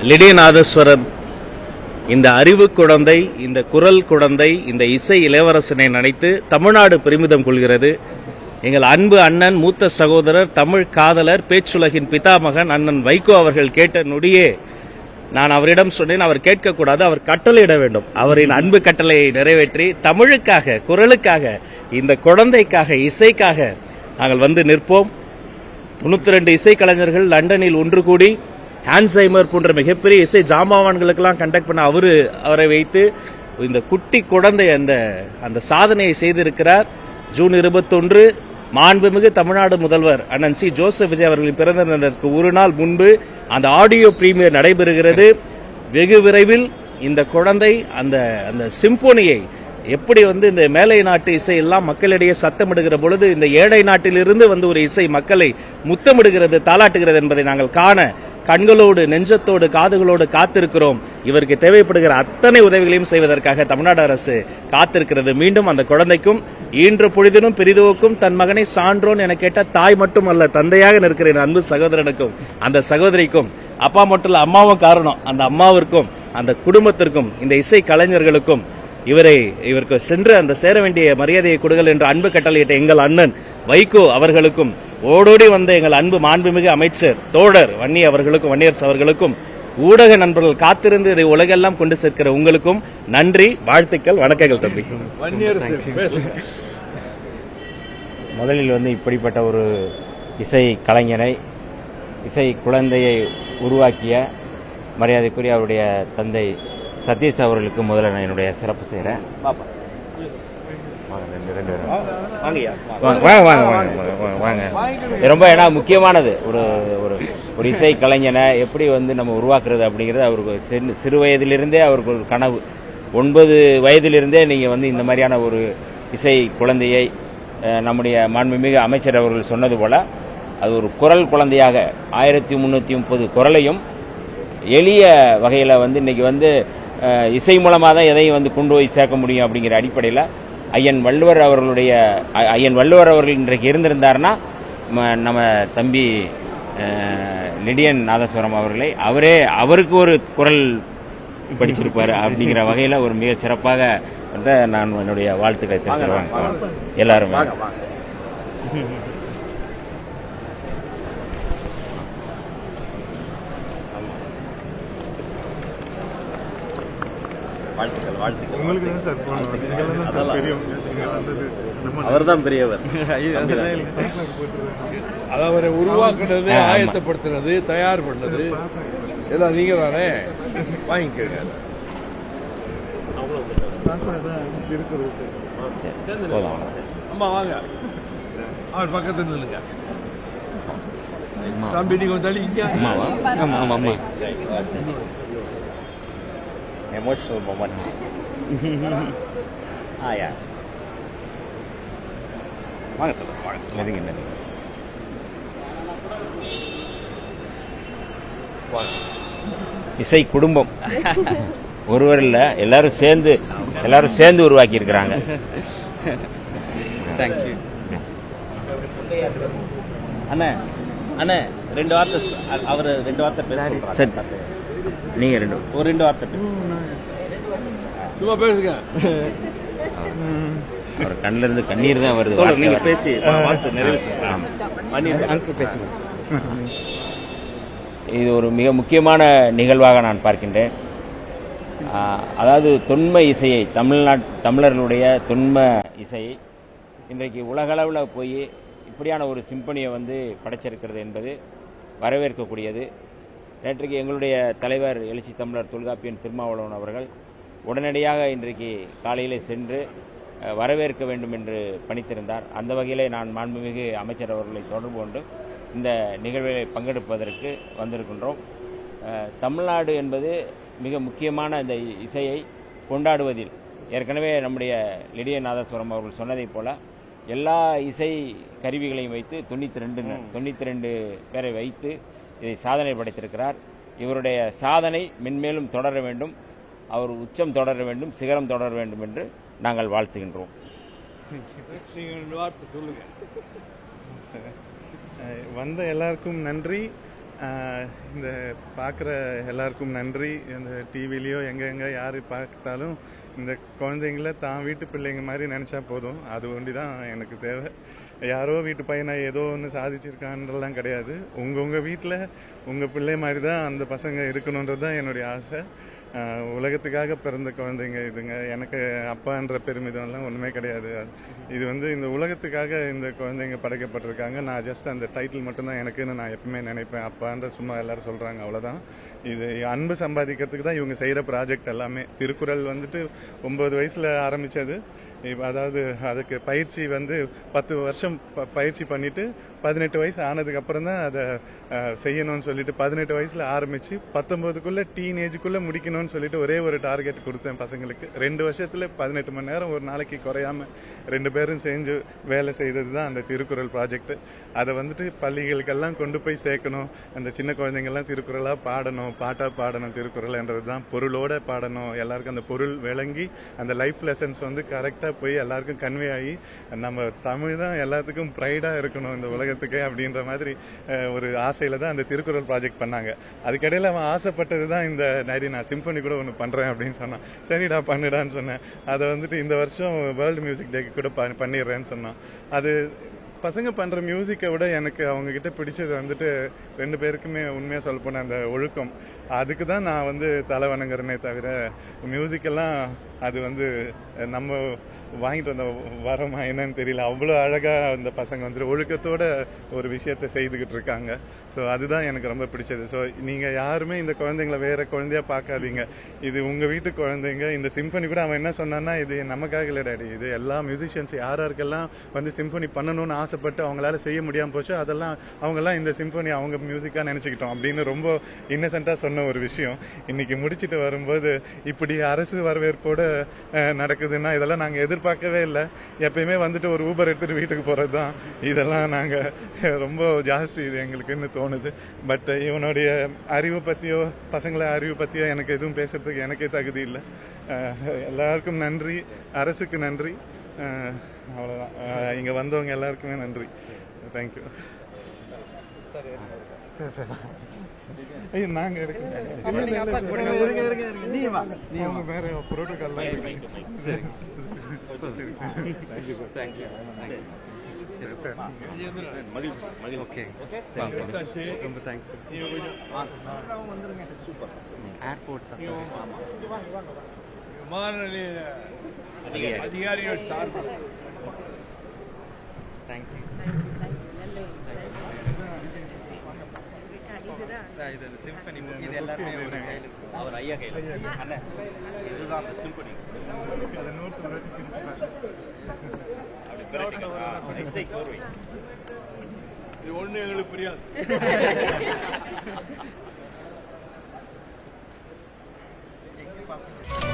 லிடியநாதஸ்வரர் இந்த அறிவு குழந்தை, இந்த குரல் குழந்தை, இந்த இசை இளவரசனை நினைத்து தமிழ்நாடு பெருமிதம் கொள்கிறது. எங்கள் அன்பு அண்ணன், மூத்த சகோதரர், தமிழ் காதலர், பேச்சுலகின் பிதாமகன் அண்ணன் வைகோ அவர்கள் கேட்ட நொடியே நான் அவரிடம் சொன்னேன், அவர் கேட்கக்கூடாது, அவர் கட்டளையிட வேண்டும். அவரின் அன்பு கட்டளையை நிறைவேற்றி தமிழுக்காக, குரலுக்காக, இந்த குழந்தைக்காக, இசைக்காக நாங்கள் வந்து நிற்போம். 92 இசைக்கலைஞர்கள் லண்டனில் ஒன்று கூடி ஹான்சைமர் போன்ற மிகப்பெரிய இசை ஜாமாவான்களுக்கெல்லாம் கண்டக்ட் பண்ண அவரை வைத்து இந்த குட்டி குழந்தை அந்த சாதனையை செய்திருக்கிறார். ஜூன் 21 மாண்புமிகு தமிழ்நாடு முதல்வர் அண்ணன் சி ஜோசப் விஜய் அவர்களின் பிறந்த நாளுக்கு ஒரு நாள் முன்பு அந்த ஆடியோ பிரீமியர் நடைபெறுகிறது. வெகு விரைவில் இந்த குழந்தை அந்த சிம்போனியை எப்படி இந்த மேலை நாட்டு இசை எல்லாம் மக்களிடையே சத்தமிடுகிற பொழுது இந்த ஏழை நாட்டிலிருந்து ஒரு இசை மக்களை முத்தமிடுகிறது, தாளாட்டுகிறது என்பதை நாங்கள் காண கண்களோடு, நெஞ்சத்தோடு, காதுகளோடு காத்திருக்கிறோம். இவருக்கு தேவைப்படுகிற அத்தனை உதவிகளையும் செய்வதற்காக தமிழ்நாடு அரசு காத்திருக்கிறது. மீண்டும் அந்த குழந்தைக்கும் ஈன்ற பொழுதினும் பெரிதுவுக்கும் தன் மகனை சான்றோன் என கேட்ட தாய் மட்டும் அல்ல, தந்தையாக நிற்கிற அன்பு சகோதரனுக்கும் அந்த சகோதரிக்கும், அப்பா மட்டும் இல்ல அம்மாவும் காரணம், அந்த அம்மாவிற்கும் அந்த குடும்பத்திற்கும் இந்த இசை கலைஞர்களுக்கும் இவருக்கு சென்று அந்த சேர வேண்டிய மரியாதையை கொடுங்கள் என்று அன்பு கட்டளையிட்ட எங்கள் அண்ணன் வைகோ அவர்களுக்கும், ஓடோடி வந்த எங்கள் அன்பு மாண்புமிகு அமைச்சர் தோழர் வன்னியர்ஸ் அவர்களுக்கும், ஊடக நண்பர்கள் காத்திருந்து இதை உலகெல்லாம் கொண்டு சேர்க்கிற உங்களுக்கும் நன்றி, வாழ்த்துக்கள், வணக்கங்கள் தம்பி. முதலில் இப்படிப்பட்ட ஒரு இசை கலைஞனை, இசை குழந்தையை உருவாக்கிய மரியாதைக்குரிய அவருடைய தந்தை சதீஷ் அவர்களுக்கு முதல்ல நான் என்னுடைய சிறப்பு செய்கிறேன். ரொம்ப முக்கியமானது ஒரு இசை கலைஞனை எப்படி நம்ம உருவாக்குறது அப்படிங்கிறது அவருக்கு சிறு வயதிலிருந்தே அவருக்கு ஒரு கனவு. 9 வயதிலிருந்தே நீங்கள் இந்த மாதிரியான ஒரு இசை குழந்தையை நம்முடைய மாண்புமிகு அமைச்சர் அவர்கள் சொன்னது போல அது ஒரு குரல் குழந்தையாக 1330 குரலையும் எளிய வகையில் இன்னைக்கு இசை மூலமாக தான் எதையும் கொண்டு போய் சேர்க்க முடியும் அப்படிங்கிற அடிப்படையில் ஐயன் வள்ளுவர் அவர்கள் இன்றைக்கு இருந்திருந்தார்னா நம்ம தம்பி லிடியன் நாதஸ்வரம் அவர்களை அவருக்கு ஒரு குரல் படிச்சிருப்பார் அப்படிங்கிற வகையில் ஒரு மிக சிறப்பாக நான் என்னுடைய வாழ்த்துக்களை செலுத்துவேன். எல்லாரும் அவர்தான் பெரியவர். அவரை உருவாக்குனது, ஆயத்தப்படுத்தினது, தயார் பண்ணது எல்லாம் நீங்க தானே. வாங்கிக்கோங்க. அம்மா வாங்க, அவர் பக்கத்துல நில்லுங்க. தம்பி நீங்க தள்ளிங்க. Emotional moment. Yeah. இசை குடும்பம் ஒருவர் இல்ல, எல்லாரும் சேர்ந்து உருவாக்கி இருக்கிறாங்க. தேங்க்யூ அண்ணே. அண்ணே 2 வார்த்தை, அவர் 2 வார்த்தை பேச. நீங்க ஒரு 2 வார்த்தை பேச. சும்மா பேசுங்க. அவர் கண்ணில இருந்து கண்ணீர் தான் வருது. நீங்க பேசி நிறைவு. இது ஒரு மிக முக்கியமான நிகழ்வாக நான் பார்க்கின்றேன். அதாவது தொன்ம இசையை, தமிழர்களுடைய தொன்ம இசையை இன்றைக்கு உலகளவில் போய் இப்படியான ஒரு சிம்பனியை படைச்சிருக்கிறது என்பது வரவேற்கக்கூடியது. நேற்றைக்கு எங்களுடைய தலைவர் எழுச்சி தமிழர் தொல்காப்பியன் திருமாவளவன் அவர்கள் உடனடியாக இன்றைக்கு காலையிலே சென்று வரவேற்க வேண்டும் என்று பணித்திருந்தார். அந்த வகையிலே நான் மாண்புமிகு அமைச்சர் அவர்களை தொடர்பு கொண்டு இந்த நிகழ்வில் பங்கெடுப்பதற்கு வந்திருக்கின்றோம். தமிழ்நாடு என்பது மிக முக்கியமான இந்த இசையை கொண்டாடுவதில் ஏற்கனவே நம்முடைய லிடியன் நாதஸ்வரம் அவர்கள் சொன்னதைப் போல எல்லா இசை கருவிகளையும் வைத்து 92 பேரை வைத்து இதை சாதனை படைத்திருக்கிறார். இவருடைய சாதனை மென்மேலும் தொடர வேண்டும், அவர் உச்சம் தொடர வேண்டும், சிகரம் தொடர வேண்டும் என்று நாங்கள் வாழ்த்துகின்றோம். வந்த எல்லாருக்கும் நன்றி. இந்த பார்க்குற எல்லாருக்கும் நன்றி. இந்த டிவிலையோ எங்கே யார் பார்த்தாலும் இந்த குழந்தைங்கள தான் வீட்டு பிள்ளைங்க மாதிரி நினச்சா போதும். அது ஒண்டி தான் எனக்கு தேவை. யாரோ வீட்டு பையனை ஏதோ ஒன்று சாதிச்சிருக்கான்றலாம் கிடையாது. உங்கள் வீட்டில் உங்கள் பிள்ளை மாதிரி தான் அந்த பசங்க இருக்கணுன்றது தான் என்னுடைய ஆசை. உலகத்துக்காக பிறந்த குழந்தைங்க இதுங்க. எனக்கு அப்பான்ற பெருமிதம்லாம் ஒன்றுமே கிடையாது. இது இந்த உலகத்துக்காக இந்த குழந்தைங்க படைக்கப்பட்டிருக்காங்க. நான் ஜஸ்ட் அந்த டைட்டில் மட்டும்தான் எனக்குன்னு நான் எப்பவுமே நினைப்பேன். அப்பான்ற சும்மா எல்லாரும் சொல்கிறாங்க, அவ்வளோதான். இது அன்பு சம்பாதிக்கிறதுக்கு தான் இவங்க செய்கிற ப்ராஜெக்ட் எல்லாமே. திருக்குறள் 9 வயசில் ஆரம்பித்தது. அதாவது அதுக்கு பயிற்சி 10 வருஷம் பயிற்சி பண்ணிட்டு 18 வயசு ஆனதுக்கு அப்புறம் தான் அதை செய்யணும்னு சொல்லிட்டு 18 வயசுல ஆரம்பிச்சு 19க்குள்ள டீனேஜுக்குள்ள முடிக்கணும்னு சொல்லிட்டு ஒரே ஒரு டார்கெட் கொடுத்தேன் பசங்களுக்கு. 2 வருஷத்துல 18 மணி நேரம் ஒரு நாளைக்கு குறையாம 2 பேரும் செஞ்சு வேலை செய்தது தான் அந்த திருக்குறள் ப்ராஜெக்ட். அதை பள்ளிகளுக்கெல்லாம் கொண்டு போய் சேர்க்கணும். அந்த சின்ன குழந்தைங்கள்லாம் திருக்குறளா பாடணும், பாட்டா பாடணும். திருக்குறள்ன்றது தான் பொருளோட பாடணும். எல்லாருக்கும் அந்த பொருள் விளங்கி அந்த லைஃப் லெசன்ஸ் கரெக்டா போய் எல்லாருக்கும் கன்வே ஆகி நம்ம தமிழ் தான் எல்லாத்துக்கும் ப்ரைடா இருக்கணும் இந்த உலகத்துக்கு அப்படின்ற மாதிரி ஒரு ஆசையில தான் அந்த திருக்குறள் ப்ராஜெக்ட் பண்ணாங்க. அதுக்கிடையில அவன் ஆசைப்பட்டது தான் இந்த நைடி நான் சிம்பனி கூட ஒன்று பண்றேன் அப்படின்னு சொன்னான். சரிடா பண்ணுடான்னு சொன்னேன். அதை இந்த வருஷம் வேர்ல்டு மியூசிக் டேக்கு கூட பண்ணிடுறேன்னு சொன்னான். அது பசங்க பண்ற மியூசிக்கை விட எனக்கு அவங்க கிட்ட பிடிச்சது 2 பேருக்குமே உண்மையா சொல்ல போன அந்த ஒழுக்கம். அதுக்கு தான் நான் தலை வணங்குறேனே தவிர மியூசிக்கெல்லாம் அது நம்ம வாங்கிட்டு வந்த வரமா என்னன்னு தெரியல. அவ்வளோ அழகா அந்த பசங்க ஒழுக்கத்தோட ஒரு விஷயத்த செய்துகிட்டு இருக்காங்க. ஸோ அதுதான் எனக்கு ரொம்ப பிடிச்சது. ஸோ நீங்க யாருமே இந்த குழந்தைங்கள வேற குழந்தையா பார்க்காதீங்க. இது உங்க வீட்டு குழந்தைங்க. இந்த சிம்பனி கூட அவன் என்ன சொன்னான்னா, இது நமக்காக இல்லை டாடி, இது எல்லா மியூசிஷியன்ஸ் யாருக்கெல்லாம் சிம்பனி பண்ணணும்னு ஆசைப்பட்டு அவங்களால செய்ய முடியாம போச்சு, அதெல்லாம் அவங்கெல்லாம் இந்த சிம்பனி அவங்க மியூசிக்கா நினைச்சுக்கிட்டோம் அப்படின்னு ரொம்ப இன்னசென்ட்டா சொன்ன ஒரு விஷயம். இன்னைக்கு முடிச்சுட்டு வரும்போது இப்படி அரசு வரவேற்போட நடக்குதுன்னா இதெல்லாம் நாங்க எதிர்பார்க்கவே இல்லை. எப்பயுமே ஒரு ஊபர் எடுத்துட்டு வீட்டுக்கு போறதுதான். இதெல்லாம் நாங்க ரொம்ப ஜாஸ்தி இது எங்களுக்குன்னு தோணுது. பட் இவனுடைய அறிவு பத்தியோ பசங்களை அறிவு பத்தியோ எனக்கு எதுவும் பேசுறதுக்கு எனக்கே தகுதி இல்லை. எல்லாருக்கும் நன்றி, அரசுக்கு நன்றி, அவ்வளவுதான். இங்க வந்தவங்க எல்லாருக்குமே நன்றி. தேங்க்யூ. நாங்க வேற புரோட்டோகால் அதிகாரிகள் சார்பு இது சிம்பனி இது எல்லாமே அவர் ஐயா கையில் இதுதான் அந்த சிம்பனி. இது ஒண்ணு எங்களுக்கு புரியாது. எங்க பார்க்க